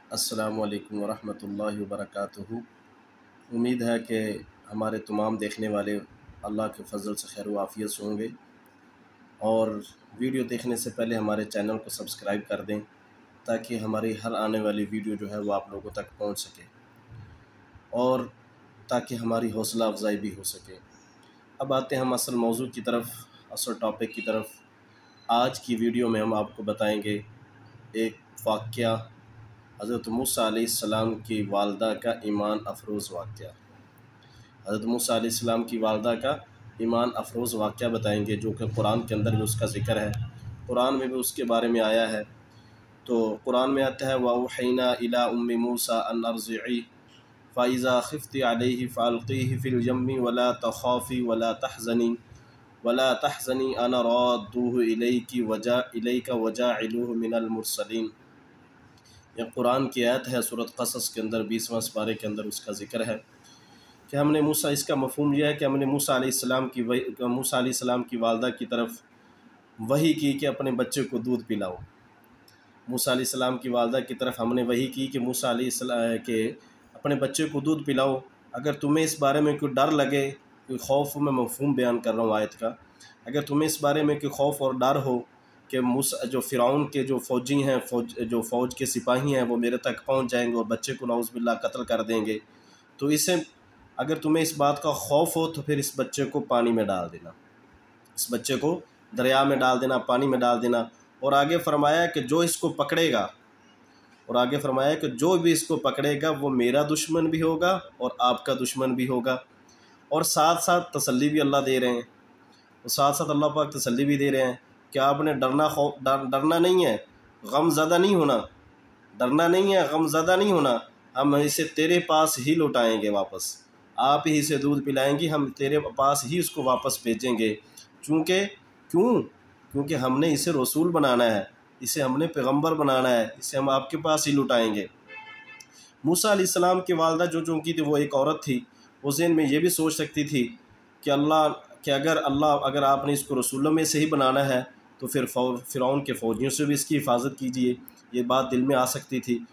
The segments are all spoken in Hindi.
अस्सलामु अलैकुम वरहमतुल्लाहि वबरकातुहू। उम्मीद है कि हमारे तमाम देखने वाले अल्लाह के फ़ज़ल से खैर व आफ़ियत से होंगे। और वीडियो देखने से पहले हमारे चैनल को सब्सक्राइब कर दें ताकि हमारी हर आने वाली वीडियो जो है वो आप लोगों तक पहुंच सके और ताकि हमारी हौसला अफजाई भी हो सके। अब आते हैं हम असल मौजू की तरफ, असल टॉपिक की तरफ। आज की वीडियो में हम आपको बताएंगे एक वाक़या, हज़रत मूसा अलैहिस्सलाम की वालदा का ईमान अफरोज़ वाक़या। हज़रत मूसा अलैहिस्सलाम की वालदा का ईमान अफरोज़ वाक़या बताएंगे, जो कि कुरान के अंदर भी उसका ज़िक्र है, कुरान में भी उसके बारे में आया है। तो कुरान में आता है वअवहैना इला उम्मी मूसा अन अर्ज़िई फ़इज़ा ख़िफ़्ति अलैहि फ़अल्क़ीहि फ़िल यम्मि वला तख़ाफ़ी वला तहज़नी अना राद्दूहु इलैका वजाइलूहु मिनल मुरसलीन। यह कुरान की आयत है, सूरत क़सस के अंदर 20वां पारे के अंदर उसका ज़िक्र है कि हमने मूसा, इसका मफ़हूम यह है कि हमने मूसा अलैहिस्सलाम की वालदा की तरफ वही की कि अपने बच्चे को दूध पिलाओ। मूसा अलैहिस्सलाम की वालदा की तरफ हमने वही की कि मूसा अलैहिस्सलाम के अपने बच्चे को दूध पिलाओ। अगर तुम्हें इस बारे में कोई डर लगे, कोई खौफ, मैं मफ़हूम बयान कर रहा हूँ आयत का, अगर तुम्हें इस बारे में कोई खौफ और डर हो कि मूसा जो फ़िरौन के जो फ़ौजी हैं, फ़ौज के सिपाही हैं, वो मेरे तक पहुँच जाएंगे और बच्चे को नाउज़ बिल्लाह कत्ल कर देंगे, तो इसे, अगर तुम्हें इस बात का खौफ हो तो फिर इस बच्चे को पानी में डाल देना, इस बच्चे को दरिया में डाल देना, पानी में डाल देना। और आगे फरमाया कि जो इसको पकड़ेगा, और आगे फरमाया कि जो भी इसको पकड़ेगा वो मेरा दुश्मन भी होगा और आपका दुश्मन भी होगा। और साथ साथ तसल्ली भी अल्लाह दे रहे हैं, और साथ साथ अल्लाह पाक तसल्ली भी दे रहे हैं कि आपने डरना नहीं है, गमज़दा नहीं होना, डरना नहीं है, गमज़दा नहीं होना। हम इसे तेरे पास ही लौटाएंगे वापस, आप ही इसे दूध पिलाएंगे, हम तेरे पास ही उसको वापस भेजेंगे। क्योंकि हमने इसे रसूल बनाना है, इसे हमने पैगंबर बनाना है, इसे हम आपके पास ही लौटाएंगे। मूसा अलैहिस्सलाम की वालदा जो की थी वो एक औरत थी। वो ज़हन में ये भी सोच सकती थी कि अगर आपने इसको रसूलों में से ही बनाना है तो फिर फ़िरौन के फ़ौजियों से भी इसकी हिफाजत कीजिए, ये बात दिल में आ सकती थी।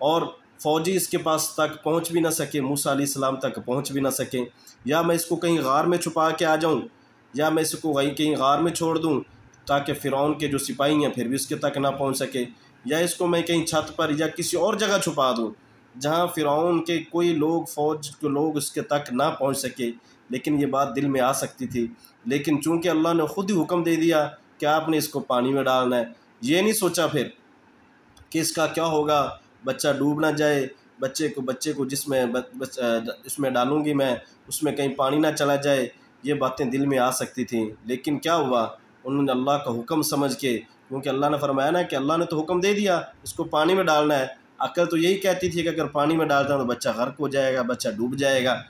और फ़ौजी इसके पास तक पहुंच भी ना सके, मूसा अलैहिस्सलाम तक पहुंच भी ना सकें, या मैं इसको कहीं गार में छुपा के आ जाऊं, या मैं इसको कहीं गार में छोड़ दूं ताकि फ़िरौन के जो सिपाही हैं फिर भी उसके तक ना पहुंच सके, या इसको मैं कहीं छत पर या किसी और जगह छुपा दूं जहां फ़िरौन के कोई लोग, फ़ौज के लोग उसके तक ना पहुंच सके। लेकिन ये बात दिल में आ सकती थी, लेकिन चूँकि अल्लाह ने ख़ुद ही हुक्म दे दिया कि आपने इसको पानी में डालना है, ये नहीं सोचा फिर कि इसका क्या होगा, बच्चा डूब ना जाए, बच्चे को इसमें डालूँगी मैं, उसमें कहीं पानी ना चला जाए, ये बातें दिल में आ सकती थी। लेकिन क्या हुआ, उन्होंने अल्लाह का हुक्म समझ के, क्योंकि अल्लाह ने फरमाया ना कि अल्लाह ने तो हुक्म दे दिया इसको पानी में डालना है, अक्ल तो यही कहती थी कि अगर पानी में डालता हूँ तो बच्चा गर्क हो जाएगा, बच्चा डूब जाएगा।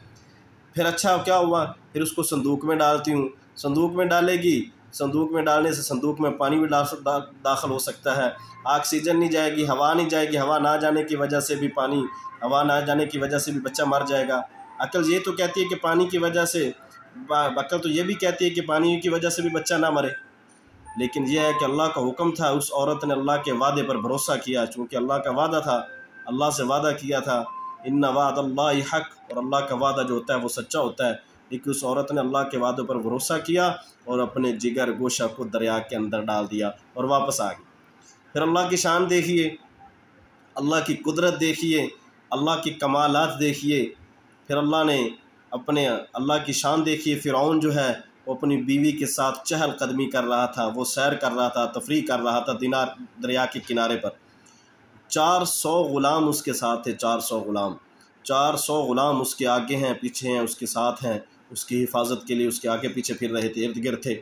फिर अच्छा क्या हुआ, फिर उसको संदूक में डालती हूँ, संदूक में डालेगी, संदूक में डालने से संदूक में पानी भी दाखिल हो सकता है, ऑक्सीजन नहीं जाएगी, हवा नहीं जाएगी, हवा ना जाने की वजह से भी हवा ना जाने की वजह से भी बच्चा मर जाएगा। अक्ल ये तो कहती है कि पानी की वजह से, अक्ल तो ये भी कहती है कि पानी की वजह से भी बच्चा ना मरे। लेकिन यह है कि अल्लाह का हुक्म था, उस औरत ने अल्लाह के वादे पर भरोसा किया, चूँकि अल्लाह का वादा था, अल्लाह से वादा किया था, इन्ना वादल्लाहि हक़, और अल्लाह का वादा जो होता है वो सच्चा होता है। लेकिन उस औरत ने अल्लाह के वादे पर भरोसा किया और अपने जिगर गोशा को दरिया के अंदर डाल दिया और वापस आ गई। फिर अल्लाह की शान देखिए, अल्लाह की कुदरत देखिए, अल्लाह की कमालात देखिए। फिर अल्लाह की शान देखिए, फ़िरौन जो है वो अपनी बीवी के साथ चहल कदमी कर रहा था, वो सैर कर रहा था, तफरी कर रहा था दरिया के किनारे पर। 400 ग़ुलाम उसके साथ थे, 400 ग़ुलाम उसके आगे हैं, पीछे हैं, उसके साथ हैं, उसकी हिफाजत के लिए उसके आगे पीछे फिर रहे थे, इर्द गिर्द थे।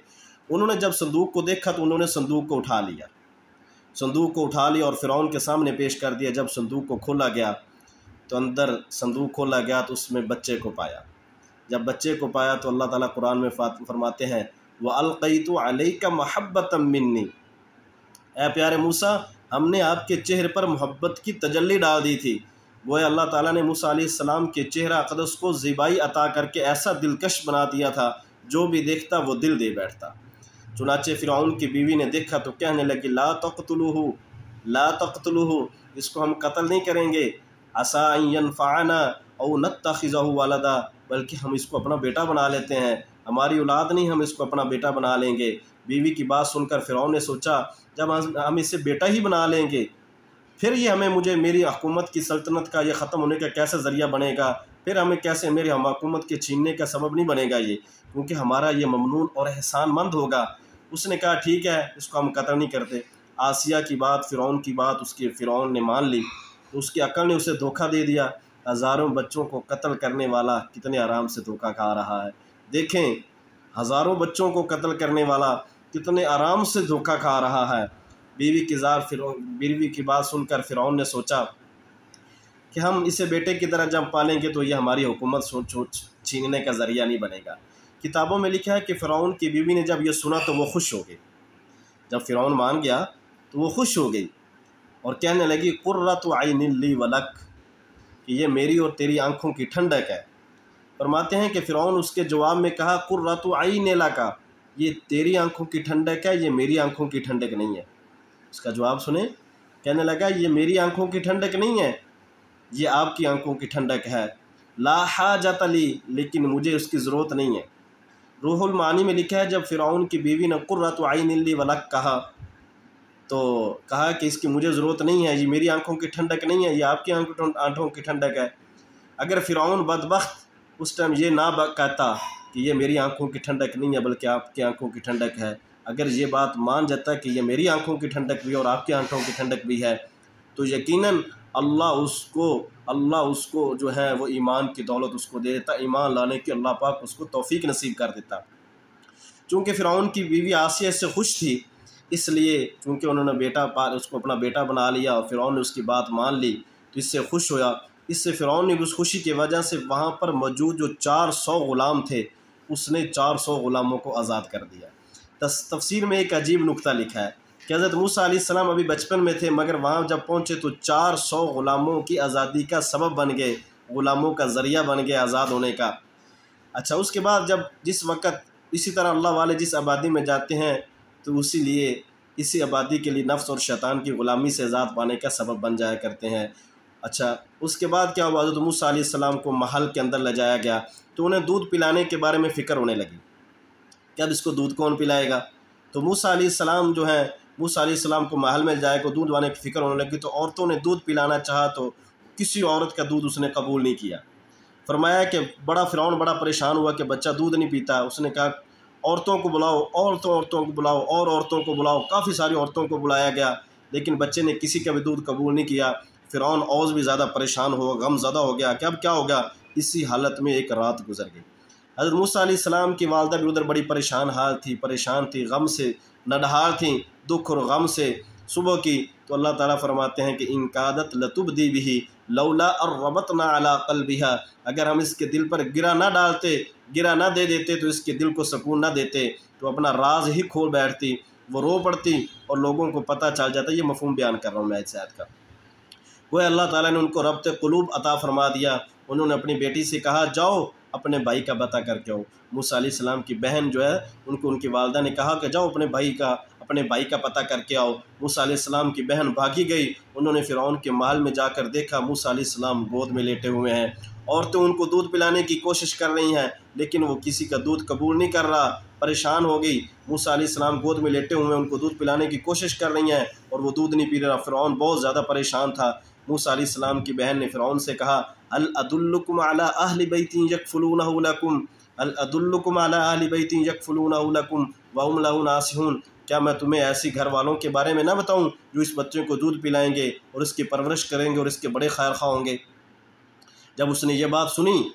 उन्होंने जब संदूक को देखा तो उन्होंने संदूक को उठा लिया, और फ़िरौन के सामने पेश कर दिया। जब संदूक को खोला गया तो अंदर संदूक खोला गया तो उसमें बच्चे को पाया। जब बच्चे को पाया तो अल्लाह ताला कुरान में फरमाते हैं व अलक़ैतु अलैका महब्बतम मिन्नी, ऐ प्यारे मूसा, हमने आपके चेहरे पर मोहब्बत की तजल्ली डाल दी थी। गोया अल्लाह ताला ने मूसा अलैहिस्सलाम के चेहरा अक़दस को ज़िबाई अता करके ऐसा दिलकश बना दिया था, जो भी देखता वो दिल दे बैठता। चुनाचे फ़िरौन की बीवी ने देखा तो कहने लगी ला तक़्तुलूहु, ला तक़्तुलूहु, इसको हम कत्ल नहीं करेंगे, असा अन यनफ़अना औ नत्तख़िज़हु वलदा, बल्कि हम इसको अपना बेटा बना लेते हैं, हमारी औलाद नहीं, हम इसको अपना बेटा बना लेंगे। बीवी की बात सुनकर फ़िरौन ने सोचा, जब हम इसे बेटा ही बना लेंगे, फिर ये मुझे मेरी हुकूमत की सल्तनत का ये ख़त्म होने का कैसे ज़रिया बनेगा, फिर हमें कैसे मेरी हम हुकूमत के छीनने का सबब नहीं बनेगा ये, क्योंकि हमारा ये ममनून और एहसानमंद होगा। उसने कहा ठीक है, इसको हम कत्ल नहीं करते। आसिया की बात, फ़िरौन की बात उसके फ़िरौन ने मान ली, तो उसकी अक्ल ने उसे धोखा दे दिया। हज़ारों बच्चों को कत्ल करने वाला कितने आराम से धोखा खा रहा है। देखें, हज़ारों बच्चों को कत्ल करने वाला कितने आराम से धोखा खा रहा है। बीवी की बात सुनकर फ़िरौन ने सोचा कि हम इसे बेटे की तरह जब पालेंगे तो ये हमारी हुकूमत छीनने का ज़रिया नहीं बनेगा। किताबों में लिखा है कि फ़िरौन की बीवी ने जब ये सुना तो वो खुश हो गई। जब फ़िरौन मान गया तो वो खुश हो गई और कहने लगी, कुर्रतु ऐनिन ली वलक, कि ये मेरी और तेरी आंखों की ठंडक है। फरमाते हैं कि फ़िरौन उसके जवाब में कहा, कुर्रतु ऐनि लका, ये तेरी आंखों की ठंडक है, ये मेरी आंखों की ठंडक नहीं है। उसका जवाब सुने, कहने लगा, ये मेरी आंखों की ठंडक नहीं है, ये आपकी आंखों की ठंडक है। ला हाजत ली, लेकिन मुझे उसकी ज़रूरत नहीं है। रूहुल मानी में लिखा है, जब फ़िरौन की बीवी ने कुर्रतु ऐनिन ली वलक कहा तो कहा कि इसकी मुझे ज़रूरत नहीं है, ये मेरी आंखों की ठंडक नहीं है, ये आपकी आंखों की ठंडक है। अगर फ़िरौन बदबख्त उस टाइम ये ना कहता कि ये मेरी आंखों की ठंडक नहीं है बल्कि आपकी आंखों की ठंडक है, अगर ये बात मान जाता कि ये मेरी आंखों की ठंडक भी है और आपकी आंखों की ठंडक भी है, तो यकीनन अल्लाह उसको जो है वो ईमान की दौलत उसको दे देता, ईमान लाने की अल्लाह पाक उसको तौफीक नसीब कर देता। चूँकि फ़िरौन की बीवी आसिया से खुश थी, इसलिए चूँकि उन्होंने उसको अपना बेटा बना लिया और फ़िरौन ने उसकी बात मान ली, तो इससे खुश होया। इससे फ़िरौन ने उस खुशी की वजह से वहाँ पर मौजूद जो 400 ग़ुलाम थे, उसने 400 ग़ुलामों को आज़ाद कर दिया। तफसीर में एक अजीब नुक्ता लिखा है कि हज़रत मूसा अलैहिस्सलाम अभी बचपन में थे, मगर वहाँ जब पहुँचे तो 400 ग़ुलामों की आज़ादी का सबब बन गए, ग़ुलामों का ज़रिया बन गए आज़ाद होने का। अच्छा, उसके बाद जब जिस वक़्त इसी तरह अल्लाह वाले जिस आबादी में जाते हैं तो इसी आबादी के लिए नफ्स और शैतान की ग़ुलामी से आज़ाद पाने का सबब बन जाया करते हैं। अच्छा, उसके बाद क्या हुआ, हज़रत मूसा अलैहिस्सलाम को महल के अंदर ले जाया गया तो उन्हें दूध पिलाने के बारे में फ़िक्र होने लगी कि अब इसको दूध कौन पिलाएगा। तो मूसा अलैहिस्सलाम को महल में जाए को दूध वाने की फ़िक्र होने लगी, तो औरतों ने दूध पिलाना चाहा तो किसी औरत का दूध उसने कबूल नहीं किया। फरमाया कि फ़िरौन बड़ा परेशान हुआ कि बच्चा दूध नहीं पीता। उसने कहा, औरतों को बुलाओ, औरतों को बुलाओ और औरतों को बुलाओ। काफ़ी सारी औरतों को बुलाया गया, लेकिन बच्चे ने किसी का भी दूध कबूल नहीं किया। फ़िरौन और भी ज़्यादा परेशान हो, गमज़दा हो गया कि अब क्या होगा। इसी हालत में एक रात गुजर गई। हज़रत मूसा अलैहिस्सलाम की वालदा भी उधर बड़ी परेशान थी, गम से नडहाल थी, दुख और गम से। सुबह की तो अल्लाह ताला फरमाते हैं कि इनकादत लतुबदी बिही लौला अर्रबतना अला क़ल्बिहा, अगर हम इसके दिल पर गिरा ना दे देते तो इसके दिल को सुकून ना देते तो अपना राज ही खोल बैठती, वो रो पड़ती और लोगों को पता चल जाता। ये मफ़हूम बयान कर रहा हूँ मैं इस आयत का। वो अल्लाह ताला ने उनको रब्त क़ुलूब अता फरमा दिया। उन्होंने अपनी बेटी से कहा, जाओ अपने भाई का पता करके आओ। मूसा अलैहिस्सलाम की बहन जो है उनकी वालदा ने कहा कि जाओ अपने भाई का पता करके आओ। मूसा अलैहिस्सलाम की बहन भागी गई। उन्होंने फ़िरौन के महल में जाकर देखा मूसा अलैहिस्सलाम गोद में लेटे हुए हैं। औरतें उनको दूध पिलाने की कोशिश कर रही हैं, लेकिन वो किसी का दूध कबूल नहीं कर रहा। परेशान हो गई। मूसा अलैहिस्सलाम गोद में लेटे हुए हैं, उनको दूध पिलाने की कोशिश कर रही हैं और वो दूध नहीं पी रहा। फ़िरौन बहुत ज़्यादा परेशान था। मूसा अलैहिस्सलाम की बहन ने फ़िरौन से कहा, अल अदुल्लुकुम अला अहलि बैतिन यकफुलूनहु लकुम, अल अदुल्लुकुम अला अहलि बैतिन यकफुलूनहु लकुम व हुम लहु नासिहून, क्या मैं तुम्हें ऐसी घर वालों के बारे में ना बताऊं जो इस बच्चे को दूध पिलाएंगे और इसकी परवरिश करेंगे और इसके बड़े खैर खा होंगे। जब उसने ये बात सुनी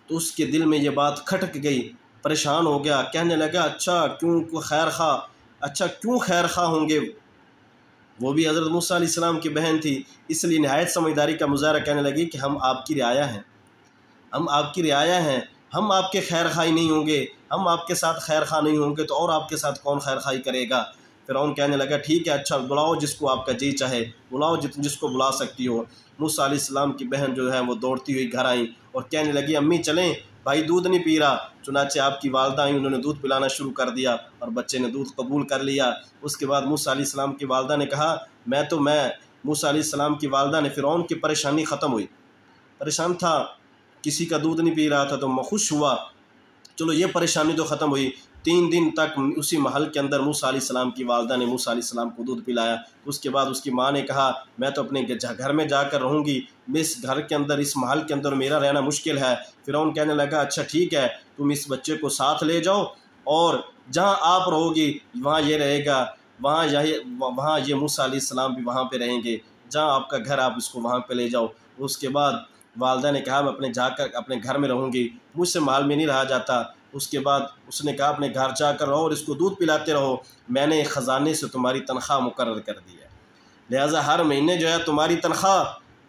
तो उसके दिल में ये बात खटक गई, परेशान हो गया। कहने लगा, अच्छा क्यों खैर खा होंगे। वो भी हज़रत मूसा अलैहिस्सलाम की बहन थी, इसलिए नहायत समझदारी का मुज़ाहरा कहने लगी कि हम आपकी रियाया हैं, हम आपके खैर खाई नहीं होंगे, हम आपके साथ खैर खा नहीं होंगे तो और आपके साथ कौन खैर खाई करेगा। फ़िरौन कहने लगा, ठीक है, अच्छा बुलाओ जिसको आपका जी चाहे, बुलाओ जिसको बुला सकती हो। मूसा अलैहिस्सलाम की बहन जो है वो दौड़ती हुई घर आई और कहने लगी, अम्मी चलें, भाई दूध नहीं पी रहा। चुनाचे आपकी वालदा आई, उन्होंने दूध पिलाना शुरू कर दिया और बच्चे ने दूध कबूल कर लिया। उसके बाद मूसा अलैहिस्सलाम की वालदा ने कहा, मैं मूसा अलैहिस्सलाम की वालदा ने फ़िरौन की परेशानी ख़त्म हुई, परेशान था, किसी का दूध नहीं पी रहा था, तो मैं खुश हुआ, चलो ये परेशानी तो ख़त्म हुई। 3 दिन तक उसी महल के अंदर मूसा अलैहिस्सलाम की वालदा ने मूसा अलैहिस्सलाम को दूध पिलाया। उसके बाद उसकी माँ ने कहा मैं तो अपने घर में जाकर रहूँगी, मैं इस घर के अंदर, इस महल के अंदर मेरा रहना मुश्किल है। फ़िरौन कहने लगा अच्छा ठीक है, तुम इस बच्चे को साथ ले जाओ और जहाँ आप रहोगी वहाँ ये रहेगा, वहाँ ये मूसा अलैहिस्सलाम भी वहाँ पे रहेंगे, जहाँ आपका घर आप इसको वहाँ पे ले जाओ। उसके बाद वालदा ने कहा मैं जाकर अपने घर में रहूँगी, मुझसे महल में नहीं रहा जाता। उसके बाद उसने कहा अपने घर जाकर रहो और इसको दूध पिलाते रहो, मैंने ख़जाने से तुम्हारी तनख्वाह मुकर्रर कर दी है, लिहाजा हर महीने जो है तुम्हारी तनख्वाह,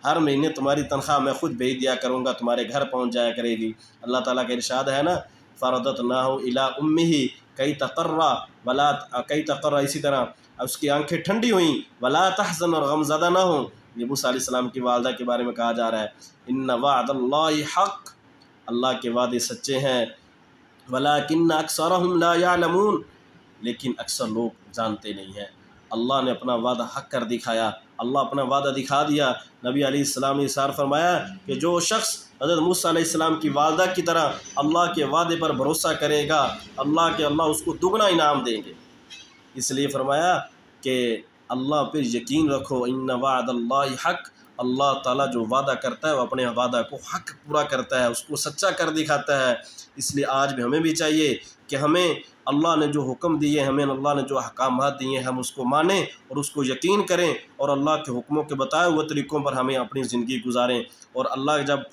हर महीने तुम्हारी तनख्वाह मैं खुद भेज दिया करूँगा, तुम्हारे घर पहुँच जाया करेगी। अल्लाह ताला का इरशाद है ना, फ़रदतनाहु इला उम्मिही कई तक़र्रा वला कई तक़र्रा, इसी तरह उसकी आंखें ठंडी हुई, वला तहज़न, और गमज़दा ना हो। ये मूसा अलैहिस्सलाम की वालदा के बारे में कहा जा रहा है, इन्ना वअदल्लाहि हक़, अल्लाह के वादे सच्चे हैं, वलाकिन्न अक्सरहुम ला यअलमून, लेकिन अक्सर लोग जानते नहीं हैं। अल्लाह ने अपना वादा हक कर दिखाया, अल्लाह अपना वादा दिखा दिया। नबी अलैहिस्सलाम ने इरशाद फरमाया कि जो शख्स हज़रत मूसा अलैहिस्सलाम की वालदा की तरह अल्लाह के वादे पर भरोसा करेगा, अल्लाह उसको दुगना इनाम देंगे। इसलिए फरमाया कि अल्लाह पर यकीन रखो, इन्ना वअदल्लाहि हक़, अल्लाह ताला जो वादा करता है वो अपने वादा को हक पूरा करता है, उसको सच्चा कर दिखाता है। इसलिए आज भी हमें भी चाहिए कि हमें अल्लाह ने जो हुक्म दिए, हमें अल्लाह ने जो अहकामात दिए, हम उसको मानें और उसको यकीन करें और अल्लाह के हुक्मों के बताए हुए तरीक़ों पर हमें अपनी ज़िंदगी गुजारें। और अल्लाह जब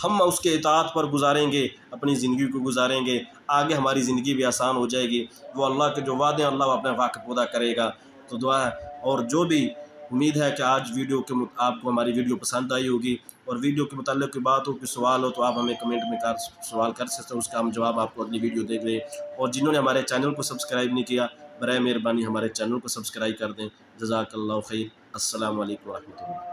हम उसके इताअत पर गुजारेंगे, अपनी ज़िंदगी को गुजारेंगे, आगे हमारी ज़िंदगी भी आसान हो जाएगी। वो अल्लाह के जो वादे अल्लाह अपने वाक़ पूरा करेगा। तो दुआ है, और जो भी उम्मीद है कि आज आपको हमारी वीडियो पसंद आई होगी, और वीडियो के मुताल्लिक़ कोई बात हो, कोई सवाल हो तो आप हमें कमेंट में सवाल कर सकते हो, उसका हम जवाब आपको अगली वीडियो देंगे। और जिन्होंने हमारे चैनल को सब्सक्राइब नहीं किया, बराए मेहरबानी हमारे चैनल को सब्सक्राइब कर दें। जज़ाकल्लाहु खैर। अस्सलामु अलैकुम व रहमतुल्लाह।